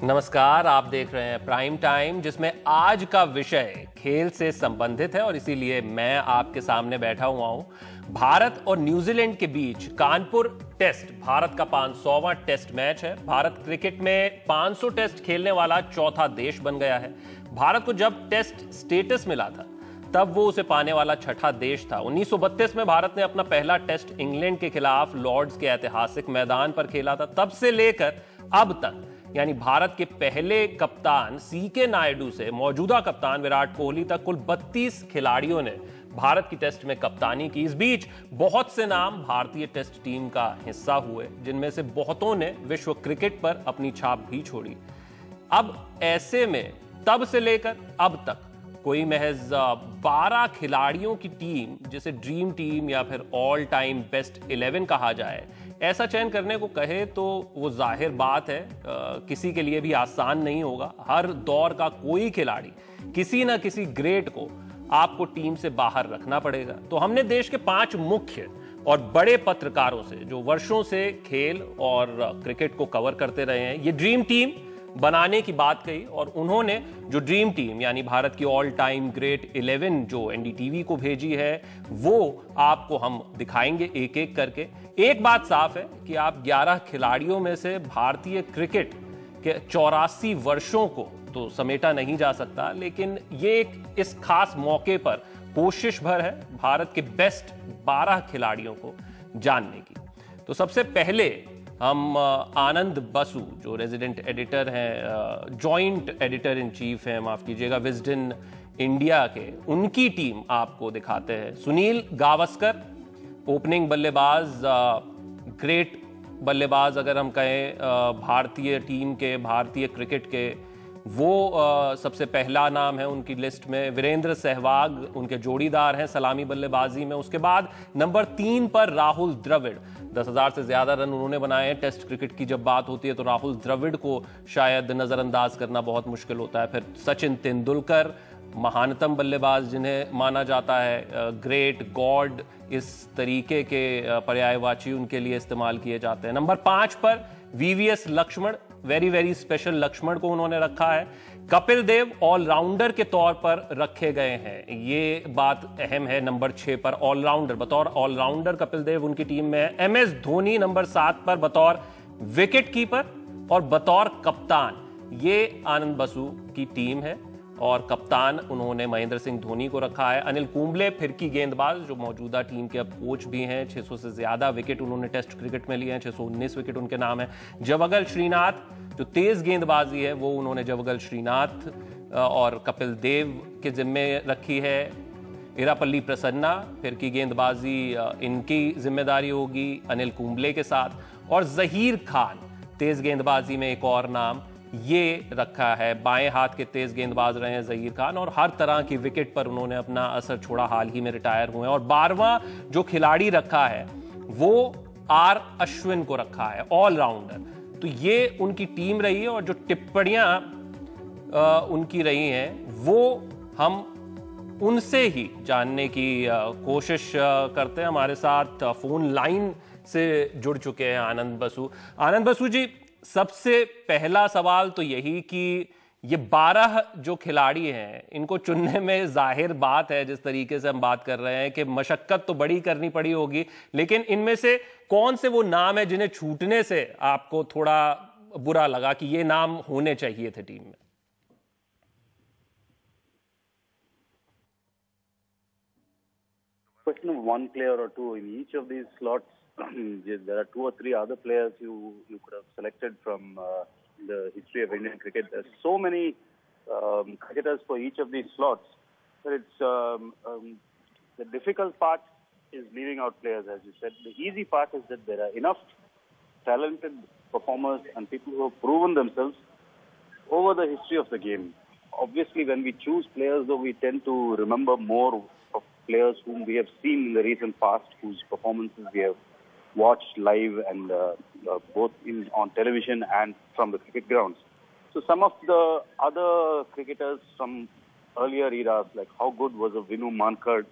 नमस्कार, आप देख रहे हैं प्राइम टाइम, जिसमें आज का विषय खेल से संबंधित है और इसीलिए मैं आपके सामने बैठा हुआ हूं। भारत और न्यूजीलैंड के बीच कानपुर टेस्ट भारत का 500वां टेस्ट मैच है। भारत क्रिकेट में 500 टेस्ट खेलने वाला चौथा देश बन गया है। भारत को जब टेस्ट स्टेटस मिला था तब वो उसे पाने वाला छठा देश था। 1932 में भारत ने अपना पहला टेस्ट इंग्लैंड के खिलाफ लॉर्ड्स के ऐतिहासिक मैदान पर खेला था। तब से लेकर अब तक, यानी भारत के पहले कप्तान सीके नायडू से मौजूदा कप्तान विराट कोहली तक, कुल 32 खिलाड़ियों ने भारत की टेस्ट में कप्तानी की। इस बीच बहुत से नाम भारतीय टेस्ट टीम का हिस्सा हुए, जिनमें से बहुतों ने विश्व क्रिकेट पर अपनी छाप भी छोड़ी। अब ऐसे में तब से लेकर अब तक कोई महज 12 खिलाड़ियों की टीम, जिसे ड्रीम टीम या फिर ऑल टाइम बेस्ट 11 कहा जाए, ऐसा चयन करने को कहे तो वो जाहिर बात है किसी के लिए भी आसान नहीं होगा। हर दौर का कोई खिलाड़ी, किसी ना किसी ग्रेट को आपको टीम से बाहर रखना पड़ेगा। तो हमने देश के 5 मुख्य और बड़े पत्रकारों से, जो वर्षों से खेल और क्रिकेट को कवर करते रहे हैं, ये ड्रीम टीम बनाने की बात कही और उन्होंने जो ड्रीम टीम यानी भारत की ऑल टाइम ग्रेट 11 जो एनडीटीवी को भेजी है, वो आपको हम दिखाएंगे एक एक करके। एक बात साफ है कि आप 11 खिलाड़ियों में से भारतीय क्रिकेट के 84 वर्षों को तो समेटा नहीं जा सकता, लेकिन ये एक इस खास मौके पर कोशिश भर है भारत के बेस्ट 12 खिलाड़ियों को जानने की। तो सबसे पहले हम आनंद बसु, जो रेजिडेंट एडिटर हैं, जॉइंट एडिटर इन चीफ हैं, माफ कीजिएगा, विजडन इंडिया के, उनकी टीम आपको दिखाते हैं। सुनील गावस्कर, ओपनिंग बल्लेबाज, ग्रेट बल्लेबाज अगर हम कहें भारतीय टीम के, भारतीय क्रिकेट के, वो सबसे पहला नाम है उनकी लिस्ट में। वीरेंद्र सहवाग उनके जोड़ीदार हैं सलामी बल्लेबाजी में। उसके बाद नंबर 3 पर राहुल द्रविड़, 10,000 से ज्यादा रन उन्होंने बनाए हैं। टेस्ट क्रिकेट की जब बात होती है तो राहुल द्रविड़ को शायद नजरअंदाज करना बहुत मुश्किल होता है। फिर सचिन तेंदुलकर, महानतम बल्लेबाज जिन्हें माना जाता है, ग्रेट, गॉड, इस तरीके के पर्यायवाची उनके लिए इस्तेमाल किए जाते हैं। नंबर 5 पर VVS Laxman, very very special Laxman को उन्होंने रखा है। कपिल देव ऑलराउंडर के तौर पर रखे गए हैं, ये बात अहम है। नंबर 6 पर ऑलराउंडर, बतौर ऑलराउंडर कपिल देव उनकी टीम में है। एमएस धोनी नंबर 7 पर बतौर विकेट कीपर और बतौर कप्तान, ये आनंद बसु की टीम है और कप्तान उन्होंने महेंद्र सिंह धोनी को रखा है। अनिल कुंबले फिरकी गेंदबाज, जो मौजूदा टीम के अब कोच भी हैं, 600 से ज्यादा विकेट उन्होंने टेस्ट क्रिकेट में लिए हैं, 619 विकेट उनके नाम है। जवगल श्रीनाथ, जो तेज गेंदबाजी है वो उन्होंने जवगल श्रीनाथ और कपिल देव के जिम्मे रखी है। इरापल्ली प्रसन्ना, फिरकी गेंदबाजी इनकी जिम्मेदारी होगी अनिल कुंबले के साथ। और जहीर खान, तेज गेंदबाजी में एक और नाम, ये रखा है। बाएं हाथ के तेज गेंदबाज रहे हैं जहीर खान और हर तरह की विकेट पर उन्होंने अपना असर छोड़ा, हाल ही में रिटायर हुए हैं। और 12वां जो खिलाड़ी रखा है वो आर अश्विन को रखा है, ऑलराउंडर। तो ये उनकी टीम रही है और जो टिप्पणियां उनकी रही हैं वो हम उनसे ही जानने की कोशिश करते हैं। हमारे साथ फोन लाइन से जुड़ चुके हैं आनंद बसु। आनंद बसु जी, सबसे पहला सवाल तो यही कि ये 12 जो खिलाड़ी हैं, इनको चुनने में जाहिर बात है, जिस तरीके से हम बात कर रहे हैं, कि मशक्कत तो बड़ी करनी पड़ी होगी, लेकिन इनमें से कौन से वो नाम है जिन्हें छूटने से आपको थोड़ा बुरा लगा कि ये नाम होने चाहिए थे टीम में? Question of one player or two in each of these slots. There are 2 or 3 other players you could have selected from the history of Indian cricket. There's so many cricketers for each of these slots. But it's the difficult part is leaving out players, as you said. The easy part is that there are enough talented performers and people who have proven themselves over the history of the game. Obviously, when we choose players, though, we tend to remember more of players whom we have seen in the recent past, whose performances we have watched live and both on television and from the cricket grounds. So some of the other cricketers from earlier eras, like how good was a Vinu Mankad,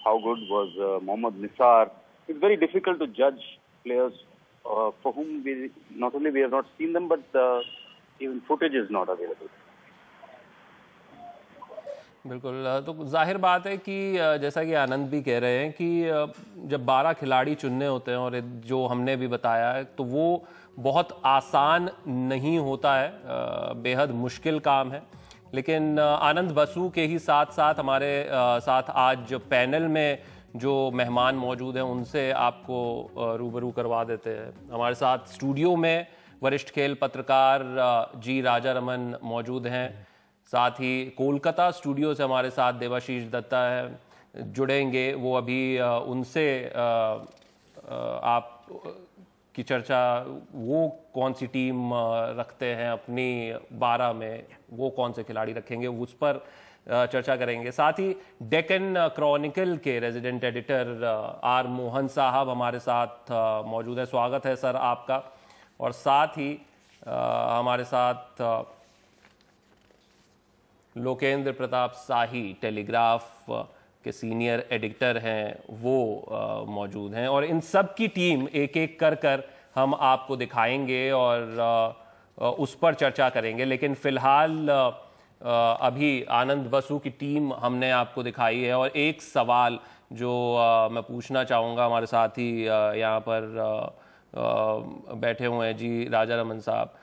how good was Mohammad Nisar. It's very difficult to judge players for whom we not only we have not seen them, but even footage is not available. बिल्कुल, तो जाहिर बात है कि जैसा कि आनंद भी कह रहे हैं कि जब 12 खिलाड़ी चुनने होते हैं और जो हमने भी बताया है तो वो बहुत आसान नहीं होता है, बेहद मुश्किल काम है। लेकिन आनंद बसु के ही साथ साथ हमारे साथ आज जो पैनल में जो मेहमान मौजूद हैं उनसे आपको रूबरू करवा देते हैं। हमारे साथ स्टूडियो में वरिष्ठ खेल पत्रकार जी राजा रमन मौजूद हैं। साथ ही कोलकाता स्टूडियो से हमारे साथ देवाशीष दत्ता है, जुड़ेंगे वो अभी। उनसे आप की चर्चा, वो कौन सी टीम रखते हैं अपनी 12 में, वो कौन से खिलाड़ी रखेंगे, उस पर चर्चा करेंगे। साथ ही डेक्कन क्रॉनिकल के रेजिडेंट एडिटर आर मोहन साहब हमारे साथ मौजूद है। स्वागत है सर आपका। और साथ ही हमारे साथ लोकेंद्र प्रताप शाही टेलीग्राफ के सीनियर एडिटर हैं, वो मौजूद हैं। और इन सब की टीम एक एक कर हम आपको दिखाएंगे और उस पर चर्चा करेंगे। लेकिन फिलहाल अभी आनंद बसु की टीम हमने आपको दिखाई है। और एक सवाल जो मैं पूछना चाहूँगा, हमारे साथ ही यहाँ पर बैठे हुए हैं जी राजा रमन साहब,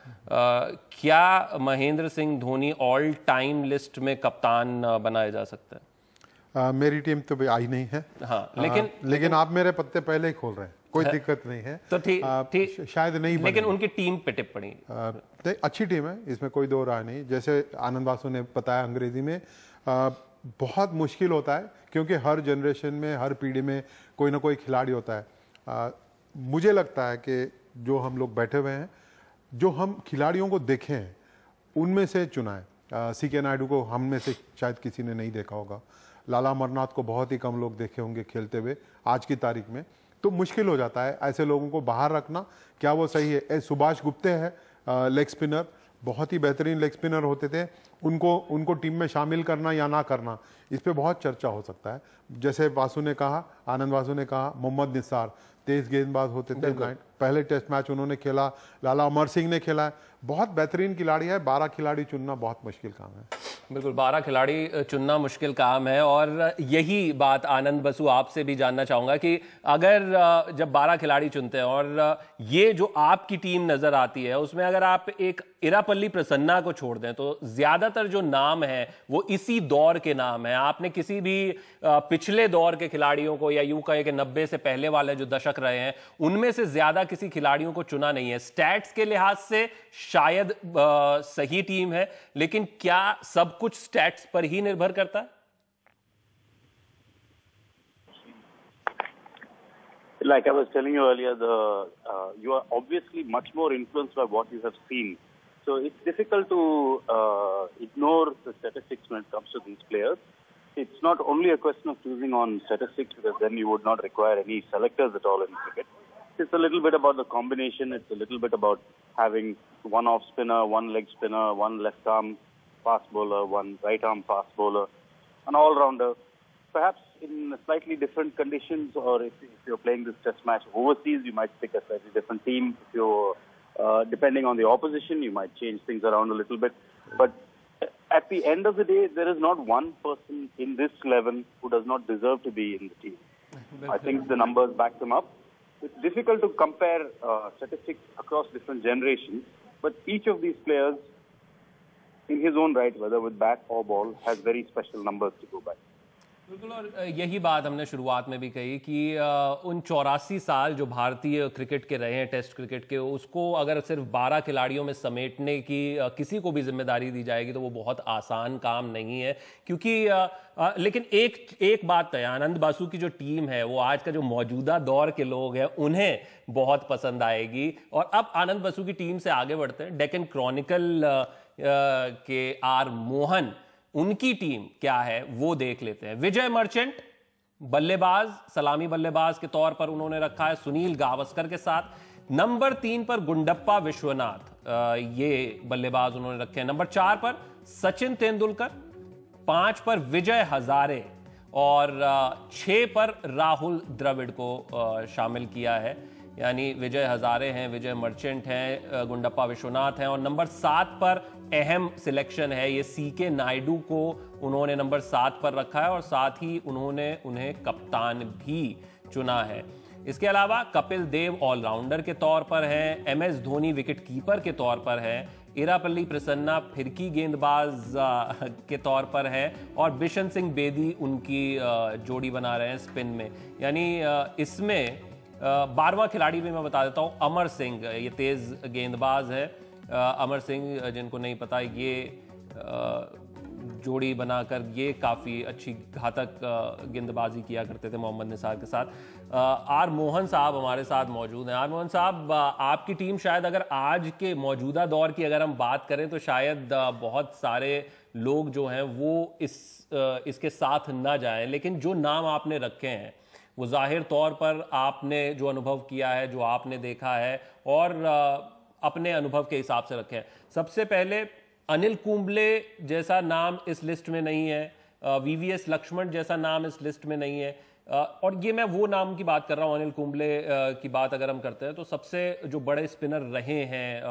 क्या Mahendra Singh Dhoni all time list में कप्तान बनाया जा सकता है? मेरी टीम तो भी आई नहीं है। हाँ, लेकिन आप मेरे पत्ते पहले ही खोल रहे हैं, कोई दिक्कत नहीं है। तो ठीक शायद नहीं, लेकिन उनकी टीम पे टिप्पणी अच्छी टीम है, इसमें कोई दो राय नहीं। जैसे आनंद बासु ने बताया, अंग्रेजी में बहुत मुश्किल होता है क्योंकि हर जनरेशन में, हर पीढ़ी में कोई ना कोई खिलाड़ी होता है। मुझे लगता है कि जो हम लोग बैठे हुए हैं, जो हम खिलाड़ियों को देखे हैं उनमें से चुनाएं। सीके नायडू को हम में से शायद किसी ने नहीं देखा होगा, लाला अमरनाथ को बहुत ही कम लोग देखे होंगे खेलते हुए आज की तारीख में। तो मुश्किल हो जाता है ऐसे लोगों को बाहर रखना, क्या वो सही है? सुभाष गुप्ते है लेग स्पिनर, बहुत ही बेहतरीन लेग स्पिनर होते थे, उनको टीम में शामिल करना या ना करना, इस पे बहुत चर्चा हो सकता है। जैसे बासु ने कहा, आनंद बासु ने कहा, मोहम्मद निसार 23 गेंदबाज होते थे, पहले टेस्ट मैच उन्होंने खेला। लाला अमर सिंह ने खेला है, बहुत बेहतरीन खिलाड़ी है। 12 खिलाड़ी चुनना बहुत मुश्किल काम है। बिल्कुल, 12 खिलाड़ी चुनना मुश्किल काम है। और यही बात आनंद बसु आपसे भी जानना चाहूंगा कि अगर जब 12 खिलाड़ी चुनते हैं और ये जो आपकी टीम नजर आती है उसमें अगर आप एक इरापल्ली प्रसन्ना को छोड़ दें तो ज्यादातर जो नाम है वो इसी दौर के नाम है। आपने किसी भी पिछले दौर के खिलाड़ियों को, या यूं कहें कि 90 से पहले वाले जो दशक रहे हैं, उनमें से ज्यादा किसी खिलाड़ियों को चुना नहीं है। स्टैट्स के लिहाज से शायद सही टीम है, लेकिन क्या सब कुछ स्टैट्स पर ही निर्भर करता है? Like I was telling you earlier, you are obviously much more influenced by what you have seen. So it's difficult to ignore the statistics when it comes to these players. It's not only a question of choosing on statistics, because then you would not require any selectors at all in cricket. It's a little bit about the combination. It's a little bit about having one off spinner, one leg spinner, one left arm fast bowler, one right arm fast bowler, an all-rounder. Perhaps in slightly different conditions, or if you're playing this test match overseas, you might pick a slightly different team. If you're depending on the opposition, you might change things around a little bit. But at the end of the day, there is not one person in this 11 who does not deserve to be in the team. I think the numbers back them up. It's difficult to compare statistics across different generations, but each of these players, in his own right, whether with bat or ball, has very special numbers to go by. बिल्कुल, और यही बात हमने शुरुआत में भी कही कि उन 84 साल जो भारतीय क्रिकेट के रहे हैं, टेस्ट क्रिकेट के, उसको अगर सिर्फ 12 खिलाड़ियों में समेटने की किसी को भी जिम्मेदारी दी जाएगी तो वो बहुत आसान काम नहीं है। क्योंकि लेकिन एक बात है, आनंद बासु की जो टीम है वो आज का जो मौजूदा दौर के लोग हैं उन्हें बहुत पसंद आएगी। और अब आनंद बासु की टीम से आगे बढ़ते हैं। डेक्कन क्रॉनिकल के आर मोहन, उनकी टीम क्या है वो देख लेते हैं। विजय मर्चेंट बल्लेबाज, सलामी बल्लेबाज के तौर पर उन्होंने रखा है सुनील गावस्कर के साथ। नंबर 3 पर गुंडप्पा विश्वनाथ, ये बल्लेबाज उन्होंने रखे हैं। नंबर 4 पर सचिन तेंदुलकर, 5 पर विजय हजारे और 6 पर राहुल द्रविड़ को शामिल किया है। यानी विजय हजारे हैं, विजय मर्चेंट हैं, गुंडप्पा विश्वनाथ हैं, और नंबर 7 पर अहम सिलेक्शन है ये सीके नायडू को उन्होंने नंबर 7 पर रखा है और साथ ही उन्होंने उन्हें कप्तान भी चुना है। इसके अलावा कपिल देव ऑलराउंडर के तौर पर हैं, एमएस धोनी विकेट कीपर के तौर पर हैं, इरापल्ली प्रसन्ना फिरकी गेंदबाज के तौर पर है और बिशन सिंह बेदी उनकी जोड़ी बना रहे हैं स्पिन में। यानी इसमें 12वां खिलाड़ी भी मैं बता देता हूं, अमर सिंह, ये तेज गेंदबाज है। अमर सिंह, जिनको नहीं पता, ये जोड़ी बनाकर ये काफ़ी अच्छी घातक गेंदबाजी किया करते थे मोहम्मद निसार के साथ। आर मोहन साहब हमारे साथ मौजूद हैं। आर मोहन साहब, आपकी टीम शायद अगर आज के मौजूदा दौर की अगर हम बात करें तो शायद बहुत सारे लोग जो हैं वो इसके साथ ना जाएं, लेकिन जो नाम आपने रखे हैं वो जाहिर तौर पर आपने जो अनुभव किया है, जो आपने देखा है और अपने अनुभव के हिसाब से रखे हैं। सबसे पहले अनिल कुंबले जैसा नाम इस लिस्ट में नहीं है, वीवीएस लक्ष्मण जैसा नाम इस लिस्ट में नहीं है, और ये मैं वो नाम की बात कर रहा हूं। अनिल कुंबले की बात अगर हम करते हैं तो सबसे जो बड़े स्पिनर रहे हैं,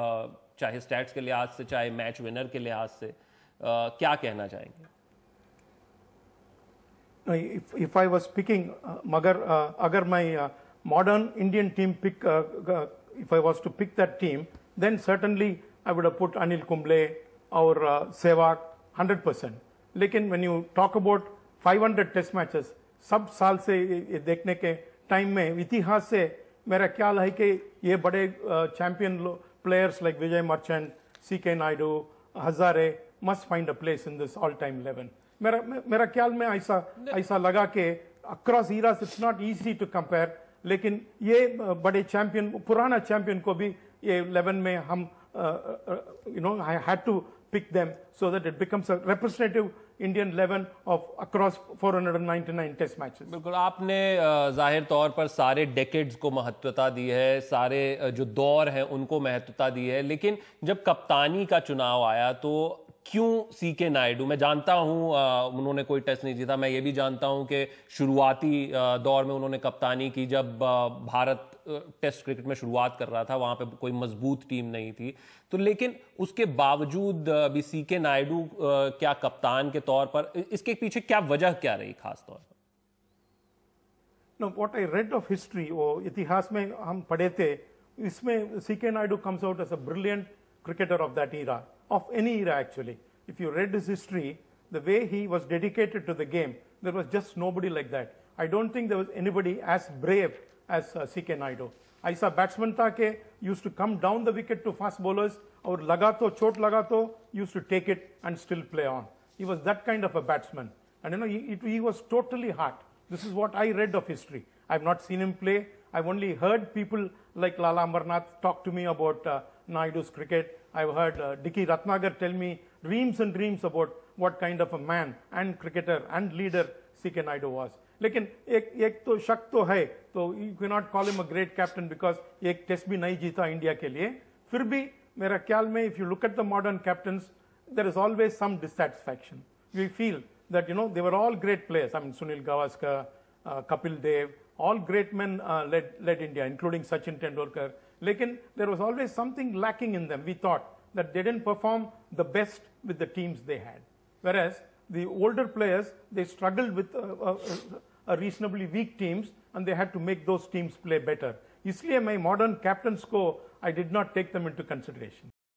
चाहे स्टैट्स के लिहाज से चाहे मैच विनर के लिहाज से, क्या कहना चाहेंगे? If I was picking, मगर अगर मैं modern Indian team pick, if I was to pick that team, then certainly I would have put Anil Kumble or Sehwag 100%. लेकिन when you talk about 500 test matches, सब साल से ये देखने के टाइम में इतिहास से मेरा ख्याल है कि ये बड़े champion players like Vijay Merchant, C K Naidu, Hazare must find a place in this all time 11। मेरा ख्याल में ऐसा लगा कि across eras it's not easy to compare, लेकिन ये बड़े चैंपियन, पुराना चैंपियन को भी ये 11 में हम I had to pick them so that it becomes a representative Indian 11 of across 499 test matches. बिल्कुल, आपने जाहिर तौर पर सारे डेकेड्स को महत्वता दी है, सारे जो दौर हैं उनको महत्वता दी है, लेकिन जब कप्तानी का चुनाव आया तो क्यों सीके नायडू? मैं जानता हूं उन्होंने कोई टेस्ट नहीं जीता, मैं ये भी जानता हूं कि शुरुआती दौर में उन्होंने कप्तानी की जब भारत टेस्ट क्रिकेट में शुरुआत कर रहा था, वहां पे कोई मजबूत टीम नहीं थी, तो लेकिन उसके बावजूद भी सीके नायडू क्या कप्तान के तौर पर, इसके पीछे क्या वजह क्या रही खास तौर पर? No, what I read of history, वो इतिहास में हम पढ़े थे, इसमें CK Naidu comes out as a brilliant cricketer of that era, of any era actually. If you read his history, the way he was dedicated to the game, there was just nobody like that. I don't think there was anybody as brave as CK Naidu. ऐसा batsman था कि used to come down the wicket to fast bowlers, और लगा तो चोट लगा तो used to take it and still play on. He was that kind of a batsman, and you know he was totally hard. This is what I read of history. I've not seen him play. I've only heard people like Lala Amarnath talk to me about Naidu's cricket. I've heard Dicky Ratnagar tell me dreams and dreams about what kind of a man and cricketer and leader CK Naidu was. लेकिन एक तो शक तो है, तो you cannot call him a great captain because एक test भी नहीं जीता इंडिया के लिए। फिर भी मेरा ख्याल में if you look at the modern captains, there is always some dissatisfaction. We feel that they were all great players. I mean Sunil Gavaskar, Kapil Dev, all great men led India, including Sachin Tendulkar. Lekin there was always something lacking in them. We thought that they didn't perform the best with the teams they had. Whereas the older players, they struggled with a reasonably weak teams, and they had to make those teams play better. इसलिए मैं modern captains को I did not take them into consideration.